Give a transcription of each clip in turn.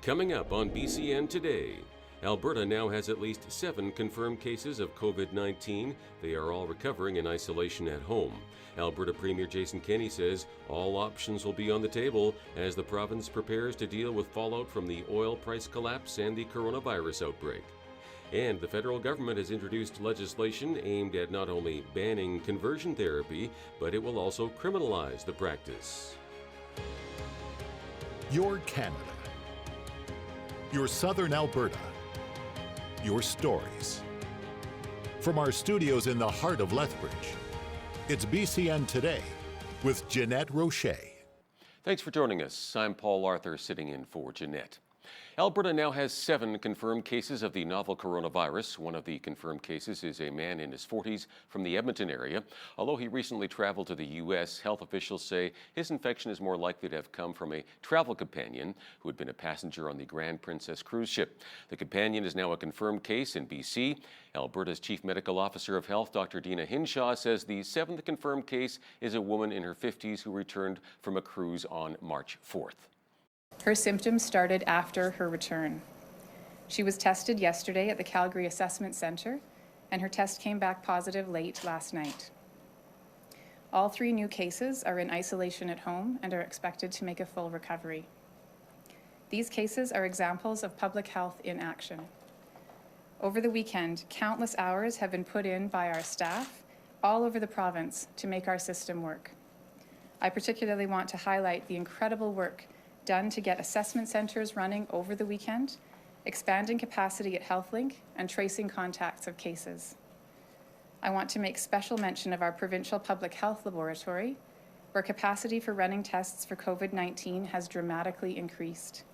Coming up on BCN Today, Alberta now has at least 7 confirmed cases of COVID-19. They are all recovering in isolation at home. Alberta Premier Jason Kenney says all options will be on the table as the province prepares to deal with fallout from the oil price collapse and the coronavirus outbreak. And the federal government has introduced legislation aimed at not only banning conversion therapy, but it will also criminalize the practice. Your Canada. Your Southern Alberta. Your stories. From our studios in the heart of Lethbridge, it's BCN Today with Jeanette Roche. Thanks for joining us. I'm Paul Arthur, sitting in for Jeanette. Alberta now has 7 confirmed cases of the novel coronavirus. One of the confirmed cases is a man in his 40s from the Edmonton area. Although he recently traveled to the U.S., health officials say his infection is more likely to have come from a travel companion who had been a passenger on the Grand Princess cruise ship. The companion is now a confirmed case in BC. Alberta's Chief Medical Officer of Health, Dr. Dina Hinshaw, says the 7th confirmed case is a woman in her 50s who returned from a cruise on March 4th. Her symptoms started after her return. She was tested yesterday at the Calgary Assessment Centre, and her test came back positive late last night. All 3 new cases are in isolation at home and are expected to make a full recovery. These cases are examples of public health in action. Over the weekend, countless hours have been put in by our staff all over the province to make our system work. I particularly want to highlight the incredible work done to get assessment centres running over the weekend, expanding capacity at HealthLink, and tracing contacts of cases. I want to make special mention of our provincial public health laboratory, where capacity for running tests for COVID-19 has dramatically increased.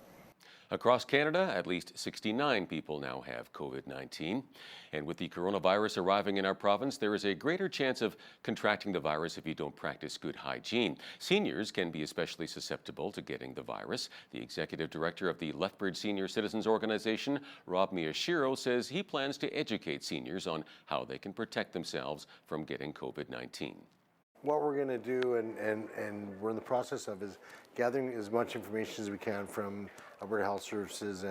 Across Canada, at least 69 people now have COVID-19. And with the coronavirus arriving in our province, there is a greater chance of contracting the virus if you don't practice good hygiene. Seniors can be especially susceptible to getting the virus. The executive director of the Lethbridge Senior Citizens Organization, Rob Miyashiro, says he plans to educate seniors on how they can protect themselves from getting COVID-19. What we're going to do, and we're in the process of, is gathering as much information as we can from Alberta Health Services,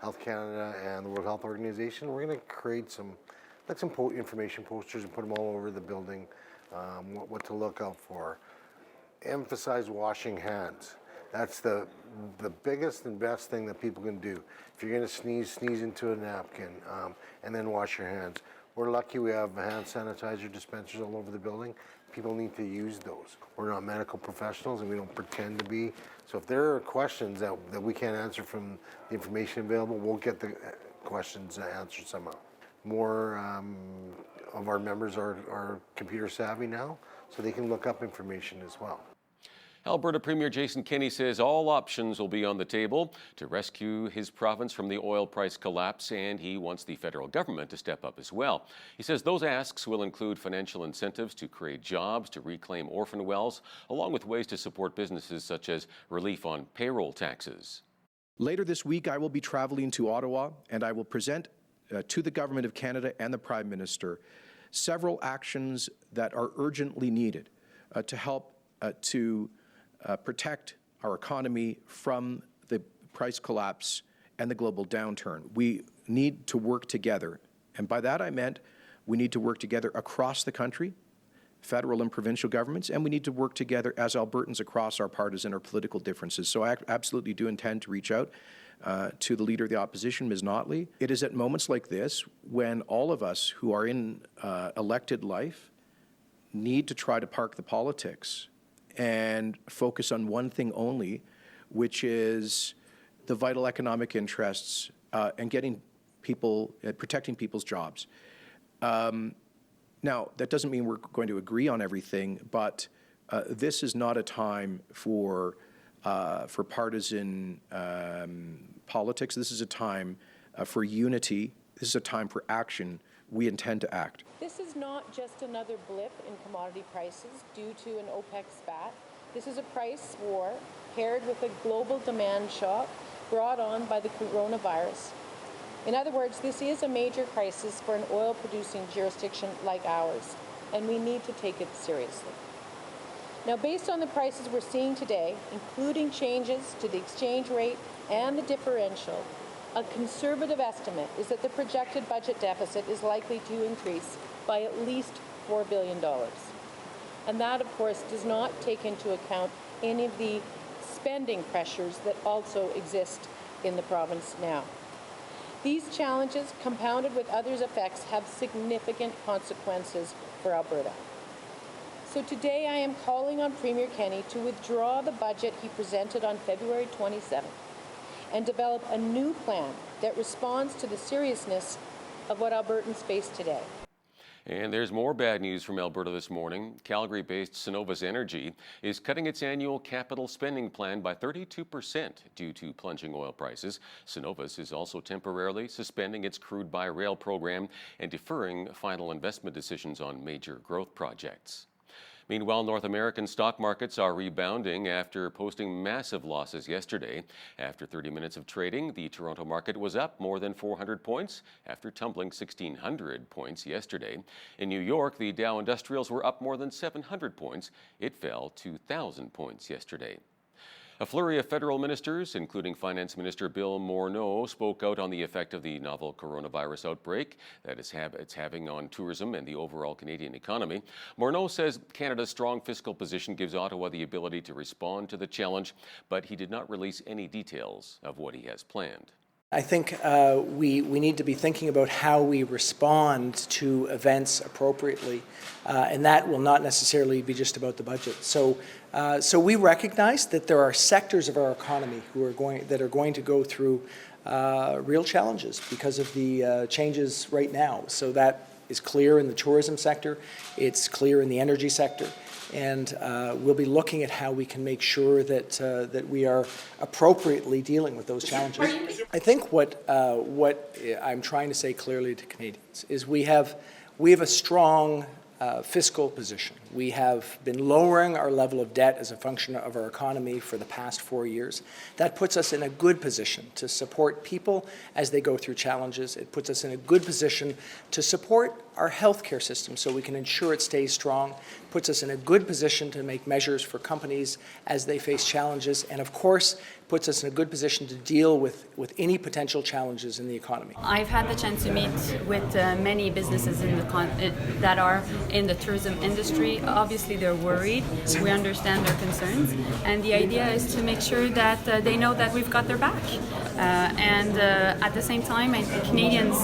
Health Canada, and the World Health Organization. We're going to create some information posters and put them all over the building, what to look out for. Emphasize washing hands. That's the biggest and best thing that people can do. If you're going to sneeze into a napkin, and then wash your hands. We're lucky we have hand sanitizer dispensers all over the building. People need to use those. We're not medical professionals and we don't pretend to be. So if there are questions that we can't answer from the information available, we'll get the questions answered somehow. More of our members are computer savvy now, so they can look up information as well. Alberta Premier Jason Kenney says all options will be on the table to rescue his province from the oil price collapse, and he wants the federal government to step up as well. He says those asks will include financial incentives to create jobs, to reclaim orphan wells, along with ways to support businesses such as relief on payroll taxes. Later this week, I will be traveling to Ottawa, and I will present to the Government of Canada and the Prime Minister several actions that are urgently needed to help to protect our economy from the price collapse and the global downturn. We need to work together. And by that I meant we need to work together across the country, federal and provincial governments, and we need to work together as Albertans across our partisan or political differences. So I absolutely do intend to reach out to the Leader of the Opposition, Ms. Notley. It is at moments like this when all of us who are in elected life need to try to park the politics and focus on one thing only, which is the vital economic interests and getting people, protecting people's jobs. Now, that doesn't mean we're going to agree on everything, but this is not a time for partisan politics. This is a time for unity. This is a time for action. We intend to act. This is not just another blip in commodity prices due to an OPEC spat. This is a price war paired with a global demand shock brought on by the coronavirus. In other words, this is a major crisis for an oil-producing jurisdiction like ours, and we need to take it seriously. Now, based on the prices we're seeing today, including changes to the exchange rate and the differential, a conservative estimate is that the projected budget deficit is likely to increase by at least $4 billion. And that, of course, does not take into account any of the spending pressures that also exist in the province now. These challenges, compounded with others' effects, have significant consequences for Alberta. So today I am calling on Premier Kenney to withdraw the budget he presented on February 27th and develop a new plan that responds to the seriousness of what Albertans face today. And there's more bad news from Alberta this morning. Calgary-based Cenovus Energy is cutting its annual capital spending plan by 32% due to plunging oil prices. Cenovus is also temporarily suspending its crude by rail program and deferring final investment decisions on major growth projects. Meanwhile, North American stock markets are rebounding after posting massive losses yesterday. After 30 minutes of trading, the Toronto market was up more than 400 points after tumbling 1,600 points yesterday. In New York, the Dow Industrials were up more than 700 points. It fell 2,000 points yesterday. A flurry of federal ministers, including Finance Minister Bill Morneau, spoke out on the effect of the novel coronavirus outbreak that it's having on tourism and the overall Canadian economy. Morneau says Canada's strong fiscal position gives Ottawa the ability to respond to the challenge, but he did not release any details of what he has planned. I think we need to be thinking about how we respond to events appropriately, and that will not necessarily be just about the budget. So we recognize that there are sectors of our economy that are going to go through real challenges because of the changes right now. So that is clear in the tourism sector, it's clear in the energy sector, and we'll be looking at how we can make sure that we are appropriately dealing with those challenges. I think what I'm trying to say clearly to Canadians is we have a strong fiscal position. We have been lowering our level of debt as a function of our economy for the past 4 years. That puts us in a good position to support people as they go through challenges. It puts us in a good position to support our healthcare system so we can ensure it stays strong. It puts us in a good position to make measures for companies as they face challenges, and of course, puts us in a good position to deal with any potential challenges in the economy. I've had the chance to meet with many businesses that are in the tourism industry. Obviously, they're worried. We understand their concerns, and the idea is to make sure that they know that we've got their back. And at the same time, I think Canadians,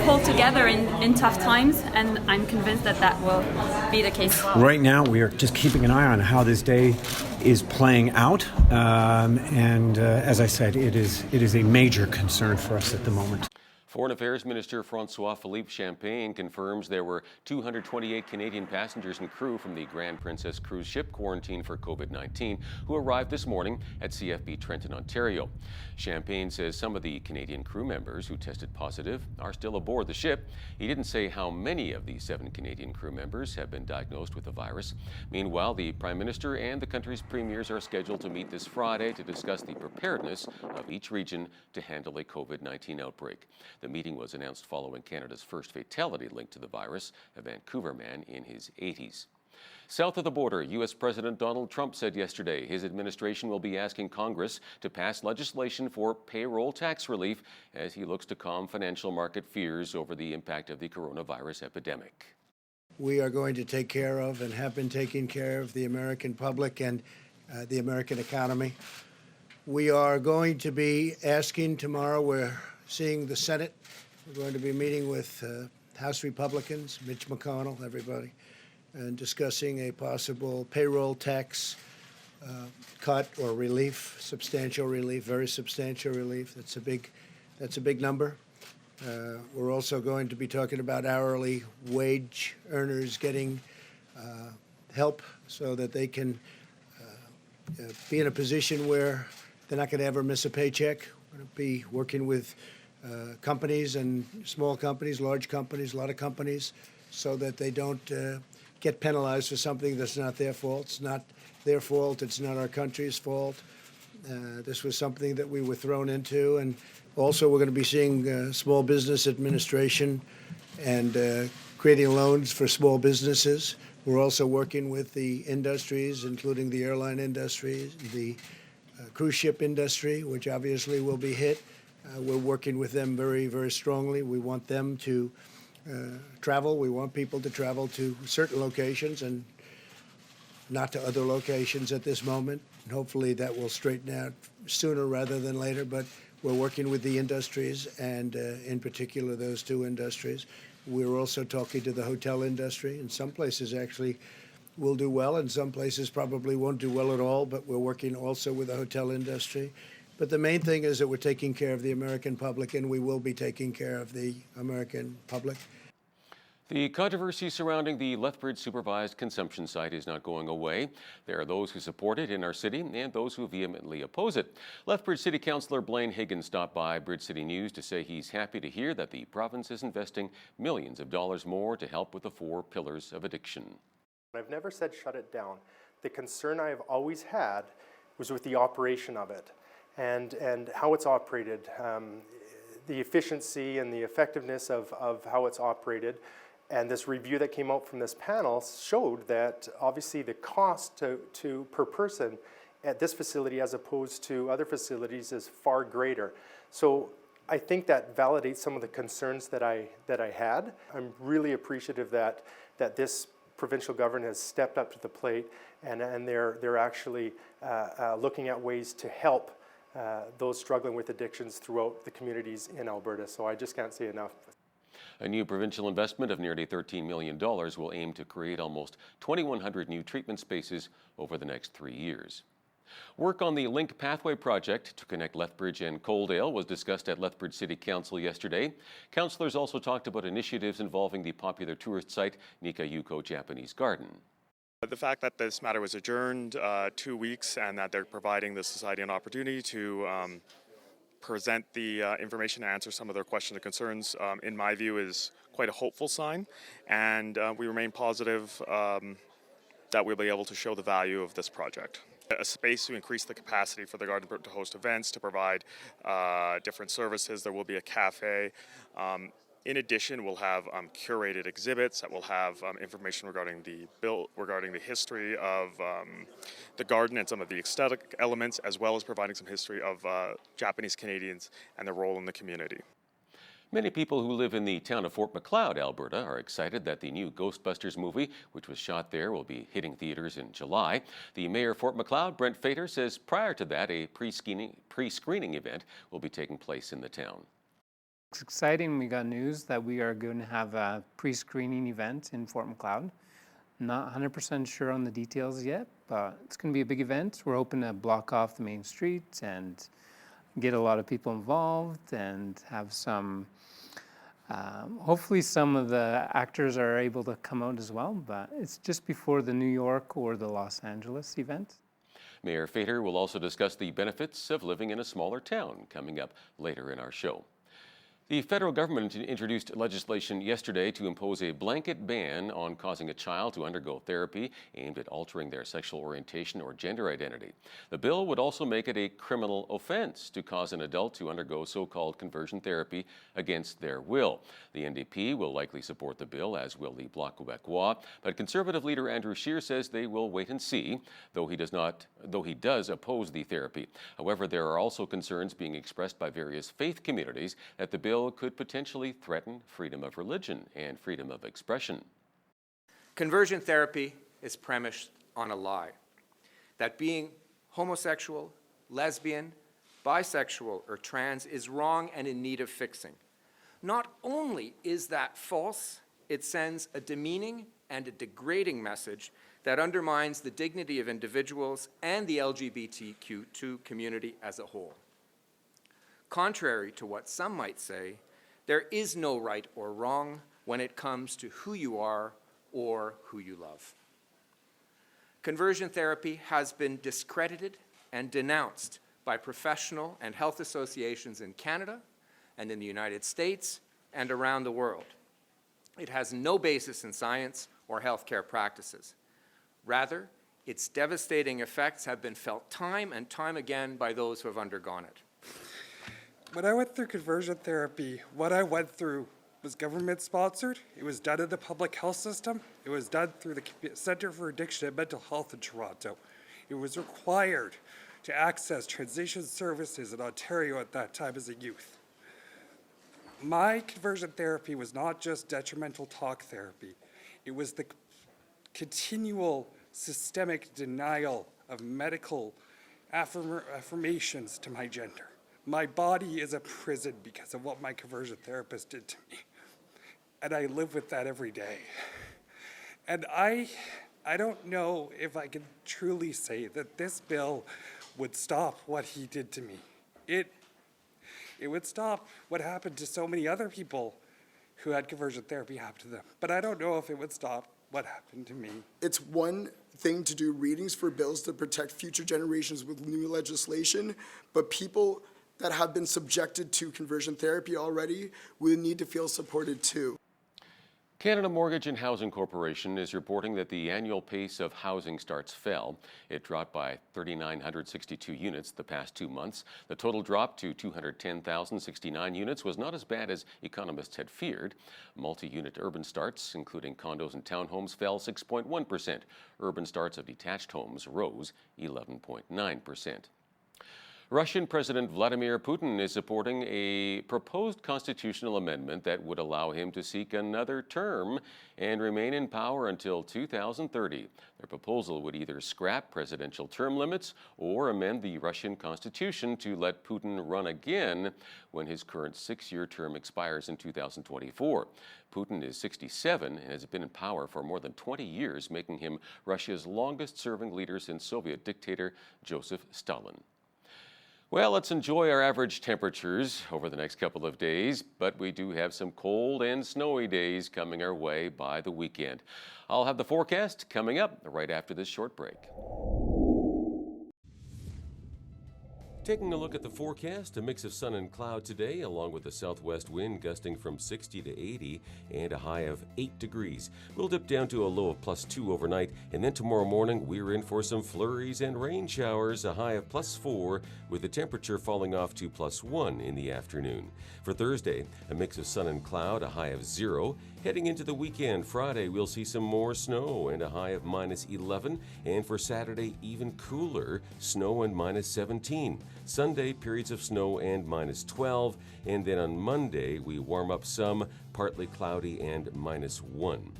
pull together in tough times, and I'm convinced that will be the case. Right now, we are just keeping an eye on how this day is playing out, and as I said, it is a major concern for us at the moment. Foreign Affairs Minister François-Philippe Champagne confirms there were 228 Canadian passengers and crew from the Grand Princess cruise ship quarantined for COVID-19 who arrived this morning at CFB Trenton, Ontario. Champagne says some of the Canadian crew members who tested positive are still aboard the ship. He didn't say how many of the 7 Canadian crew members have been diagnosed with the virus. Meanwhile, the Prime Minister and the country's premiers are scheduled to meet this Friday to discuss the preparedness of each region to handle a COVID-19 outbreak. The meeting was announced following Canada's first fatality linked to the virus, a Vancouver man in his 80s. South of the border, U.S. President Donald Trump said yesterday his administration will be asking Congress to pass legislation for payroll tax relief as he looks to calm financial market fears over the impact of the coronavirus epidemic. We are going to take care of and have been taking care of the American public and the American economy. We are going to be asking tomorrow, we're seeing the Senate. We're going to be meeting with House Republicans, Mitch McConnell, everybody, and discussing a possible payroll tax cut or relief, substantial relief, very substantial relief. That's a big number. We're also going to be talking about hourly wage earners getting help so that they can be in a position where they're not going to ever miss a paycheck. We're going to be working with companies and small companies, large companies, a lot of companies, so that they don't get penalized for something that's not their fault. It's not their fault. It's not our country's fault. This was something that we were thrown into. And also we're going to be seeing small business administration and creating loans for small businesses. We're also working with the industries, including the airline industry, the cruise ship industry, which obviously will be hit. We're working with them very, very strongly. We want them to travel. We want people to travel to certain locations and not to other locations at this moment. And hopefully that will straighten out sooner rather than later. But we're working with the industries, and in particular those two industries. We're also talking to the hotel industry. In some places actually will do well, and some places probably won't do well at all, but we're working also with the hotel industry. But the main thing is that we're taking care of the American public, and we will be taking care of the American public. The controversy surrounding the Lethbridge supervised consumption site is not going away. There are those who support it in our city and those who vehemently oppose it. Lethbridge City Councillor Blaine Higgins stopped by Bridge City News to say he's happy to hear that the province is investing millions of dollars more to help with the 4 pillars of addiction. I've never said shut it down. The concern I've always had was with the operation of it and how it's operated, the efficiency and the effectiveness of how it's operated. And this review that came out from this panel showed that obviously the cost to per person at this facility as opposed to other facilities is far greater. So I think that validates some of the concerns that I had. I'm really appreciative that this provincial government has stepped up to the plate and they're actually looking at ways to help those struggling with addictions throughout the communities in Alberta. So I just can't say enough. A new provincial investment of nearly $13 million will aim to create almost 2,100 new treatment spaces over the next 3 years. Work on the Link Pathway project to connect Lethbridge and Coaldale was discussed at Lethbridge City Council yesterday. Councillors also talked about initiatives involving the popular tourist site Nikayuko Japanese Garden. The fact that this matter was adjourned 2 weeks and that they're providing the Society an opportunity to present the information and answer some of their questions and concerns, in my view, is quite a hopeful sign. And we remain positive that we'll be able to show the value of this project. A space to increase the capacity for the garden to host events, to provide different services. There will be a cafe. In addition, we'll have curated exhibits that will have information regarding the history of the garden and some of the aesthetic elements, as well as providing some history of Japanese Canadians and their role in the community. Many people who live in the town of Fort Macleod, Alberta, are excited that the new Ghostbusters movie, which was shot there, will be hitting theaters in July. The mayor of Fort Macleod, Brent Fader, says prior to that, a pre-screening event will be taking place in the town. It's exciting. We got news that we are going to have a pre-screening event in Fort Macleod. Not 100% sure on the details yet, but it's going to be a big event. We're hoping to block off the main street and get a lot of people involved and have some, hopefully some of the actors are able to come out as well, but it's just before the New York or the Los Angeles event. Mayor Fader will also discuss the benefits of living in a smaller town coming up later in our show. The federal government introduced legislation yesterday to impose a blanket ban on causing a child to undergo therapy aimed at altering their sexual orientation or gender identity. The bill would also make it a criminal offense to cause an adult to undergo so-called conversion therapy against their will. The NDP will likely support the bill, as will the Bloc Québécois, but Conservative leader Andrew Scheer says they will wait and see, though he does oppose the therapy. However, there are also concerns being expressed by various faith communities that the bill could potentially threaten freedom of religion and freedom of expression. Conversion therapy is premised on a lie that being homosexual, lesbian, bisexual, or trans is wrong and in need of fixing. Not only is that false, it sends a demeaning and a degrading message that undermines the dignity of individuals and the LGBTQ2 community as a whole. Contrary to what some might say, there is no right or wrong when it comes to who you are or who you love. Conversion therapy has been discredited and denounced by professional and health associations in Canada and in the United States and around the world. It has no basis in science or healthcare practices. Rather, its devastating effects have been felt time and time again by those who have undergone it. When I went through conversion therapy, what I went through was government-sponsored. It was done in the public health system. It was done through the Centre for Addiction and Mental Health in Toronto. It was required to access transition services in Ontario at that time as a youth. My conversion therapy was not just detrimental talk therapy. It was the continual systemic denial of medical affirmations to my gender. My body is a prison because of what my conversion therapist did to me. And I live with that every day. And I don't know if I can truly say that this bill would stop what he did to me. It would stop what happened to so many other people who had conversion therapy happen to them. But I don't know if it would stop what happened to me. It's one thing to do readings for bills to protect future generations with new legislation, but people that have been subjected to conversion therapy already will need to feel supported too. Canada Mortgage and Housing Corporation is reporting that the annual pace of housing starts fell. It dropped by 3,962 units the past 2 months. The total drop to 210,069 units was not as bad as economists had feared. Multi-unit urban starts, including condos and townhomes, fell 6.1%. Urban starts of detached homes rose 11.9%. Russian President Vladimir Putin is supporting a proposed constitutional amendment that would allow him to seek another term and remain in power until 2030. The proposal would either scrap presidential term limits or amend the Russian constitution to let Putin run again when his current 6-year term expires in 2024. Putin is 67 and has been in power for more than 20 years, making him Russia's longest-serving leader since Soviet dictator Joseph Stalin. Well, let's enjoy our average temperatures over the next couple of days, but we do have some cold and snowy days coming our way by the weekend. I'll have the forecast coming up right after this short break. Taking a look at the forecast, a mix of sun and cloud today, along with a southwest wind gusting from 60 to 80 and a high of 8 degrees. We'll dip down to a low of +2 overnight, and then tomorrow morning we're in for some flurries and rain showers, a high of +4, with the temperature falling off to +1 in the afternoon. For Thursday, a mix of sun and cloud, a high of 0. Heading into the weekend, Friday, we'll see some more snow and a high of -11. And for Saturday, even cooler, snow and -17. Sunday, periods of snow and -12. And then on Monday, we warm up some, partly cloudy and -1.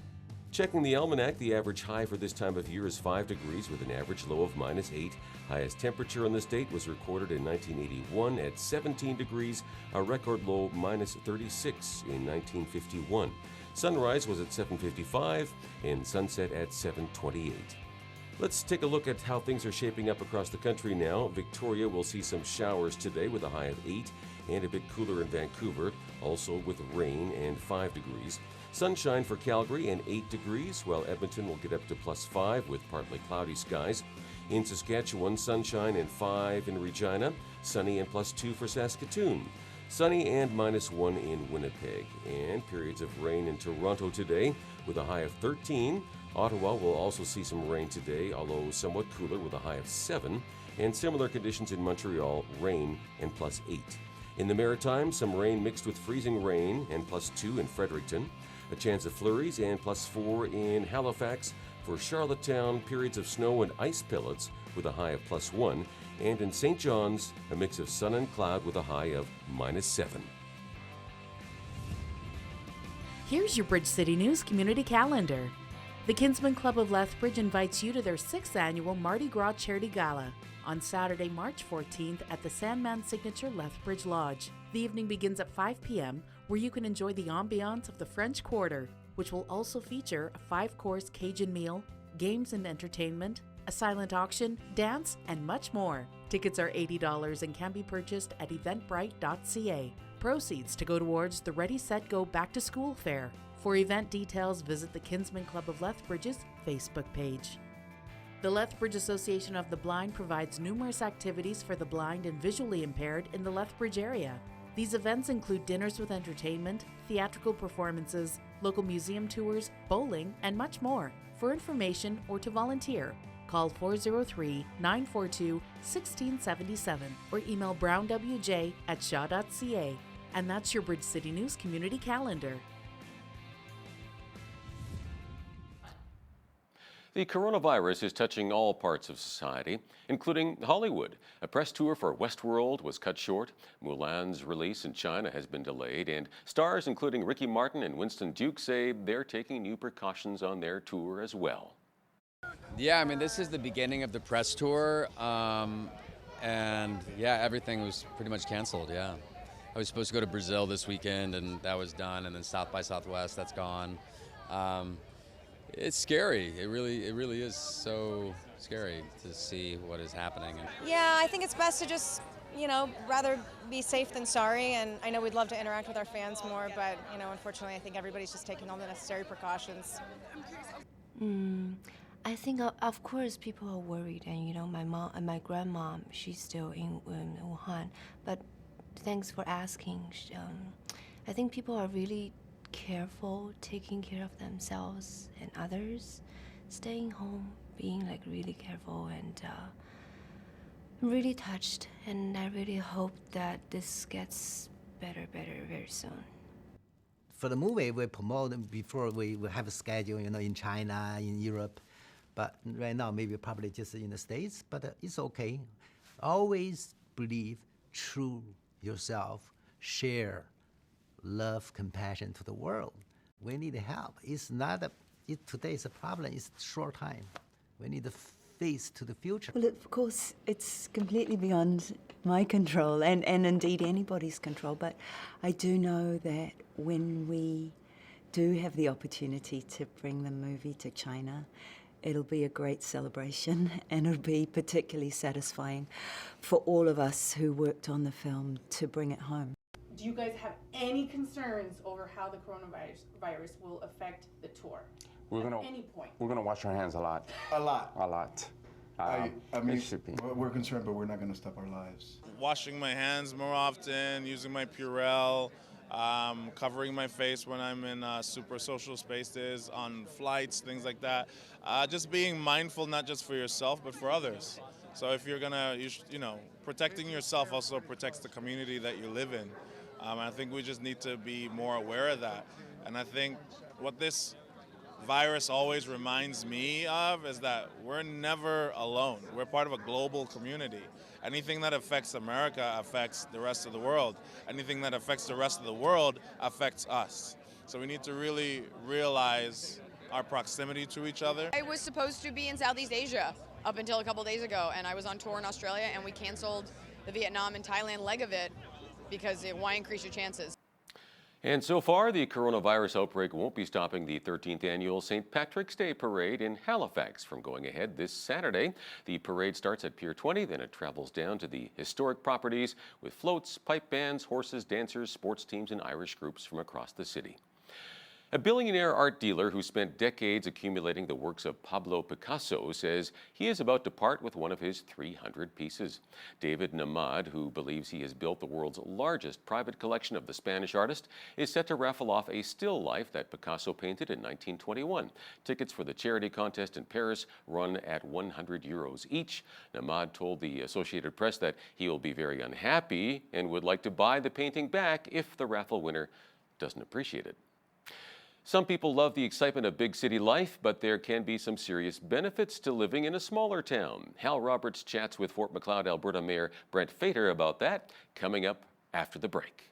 Checking the almanac, the average high for this time of year is 5 degrees with an average low of -8. Highest temperature in the state was recorded in 1981 at 17 degrees, a record low -36 in 1951. Sunrise was at 7:55 and sunset at 7:28. Let's take a look at how things are shaping up across the country now. Victoria will see some showers today with a high of 8 and a bit cooler in Vancouver, also with rain and 5 degrees. Sunshine for Calgary and 8 degrees, while Edmonton will get up to +5 with partly cloudy skies. In Saskatchewan, sunshine and 5 in Regina, sunny and +2 for Saskatoon. Sunny and -1 in Winnipeg, and periods of rain in Toronto today with a high of 13. Ottawa will also see some rain today, although somewhat cooler with a high of 7, and similar conditions in Montreal, rain and +8. In the Maritimes, some rain mixed with freezing rain and +2 in Fredericton. A chance of flurries and +4 in Halifax. For Charlottetown, periods of snow and ice pellets with a high of +1. And in St. John's, a mix of sun and cloud with a high of -7. Here's your Bridge City News Community Calendar. The Kinsman Club of Lethbridge invites you to their 6th annual Mardi Gras Charity Gala on Saturday, March 14th at the Sandman Signature Lethbridge Lodge. The evening begins at 5 p.m., where you can enjoy the ambiance of the French Quarter, which will also feature a 5-course Cajun meal, games and entertainment, a silent auction, dance, and much more. Tickets are $80 and can be purchased at eventbrite.ca. Proceeds to go towards the Ready, Set, Go Back to School Fair. For event details, visit the Kinsman Club of Lethbridge's Facebook page. The Lethbridge Association of the Blind provides numerous activities for the blind and visually impaired in the Lethbridge area. These events include dinners with entertainment, theatrical performances, local museum tours, bowling, and much more. For information or to volunteer, call 403-942-1677 or email brownwj@shaw.ca. And that's your Bridge City News Community Calendar. The coronavirus is touching all parts of society, including Hollywood. A press tour for Westworld was cut short. Mulan's release in China has been delayed, and stars including Ricky Martin and Winston Duke say they're taking new precautions on their tour as well. Yeah, I mean, this is the beginning of the press tour, and yeah, everything was pretty much canceled, yeah. I was supposed to go to Brazil this weekend, and that was done, and then South by Southwest, that's gone. It's scary. It really is so scary to see what is happening. Yeah, I think it's best to just, rather be safe than sorry. And I know we'd love to interact with our fans more, but, unfortunately, I think everybody's just taking all the necessary precautions. I think, of course, people are worried. And, my mom and my grandmom, she's still in Wuhan. But thanks for asking. I think people are really careful, taking care of themselves and others, staying home, being really careful, and I'm really touched, and I really hope that this gets better very soon. For the movie, we promote them before we have a schedule, in China, in Europe, but right now maybe probably just in the States, but it's okay. Always believe true yourself, share love, compassion to the world. We need help. It's not today's a problem. It's short time. We need to face to the future. Well, of course, it's completely beyond my control and indeed anybody's control. But I do know that when we do have the opportunity to bring the movie to China, it'll be a great celebration, and it'll be particularly satisfying for all of us who worked on the film to bring it home. Do you guys have any concerns over how the coronavirus will affect the tour? We're gonna, at any point? We're gonna wash our hands a lot. A lot. A lot. I mean, it should be. We're concerned, but we're not gonna stop our lives. Washing my hands more often, using my Purell, covering my face when I'm in super social spaces, on flights, things like that. Just being mindful, not just for yourself, but for others. So if you're gonna, protecting yourself also protects the community that you live in. I think we just need to be more aware of that. And I think what this virus always reminds me of is that we're never alone. We're part of a global community. Anything that affects America affects the rest of the world. Anything that affects the rest of the world affects us. So we need to really realize our proximity to each other. I was supposed to be in Southeast Asia up until a couple days ago, and I was on tour in Australia, and we canceled the Vietnam and Thailand leg of it because why increase your chances? And so far, the coronavirus outbreak won't be stopping the 13th annual St. Patrick's Day Parade in Halifax from going ahead this Saturday. The parade starts at Pier 20, then it travels down to the historic properties with floats, pipe bands, horses, dancers, sports teams, and Irish groups from across the city. A billionaire art dealer who spent decades accumulating the works of Pablo Picasso says he is about to part with one of his 300 pieces. David Namad, who believes he has built the world's largest private collection of the Spanish artist, is set to raffle off a still life that Picasso painted in 1921. Tickets for the charity contest in Paris run at €100 each. Namad told the Associated Press that he will be very unhappy and would like to buy the painting back if the raffle winner doesn't appreciate it. Some people love the excitement of big city life, but there can be some serious benefits to living in a smaller town. Hal Roberts chats with Fort Macleod, Alberta Mayor Brent Fader about that, coming up after the break.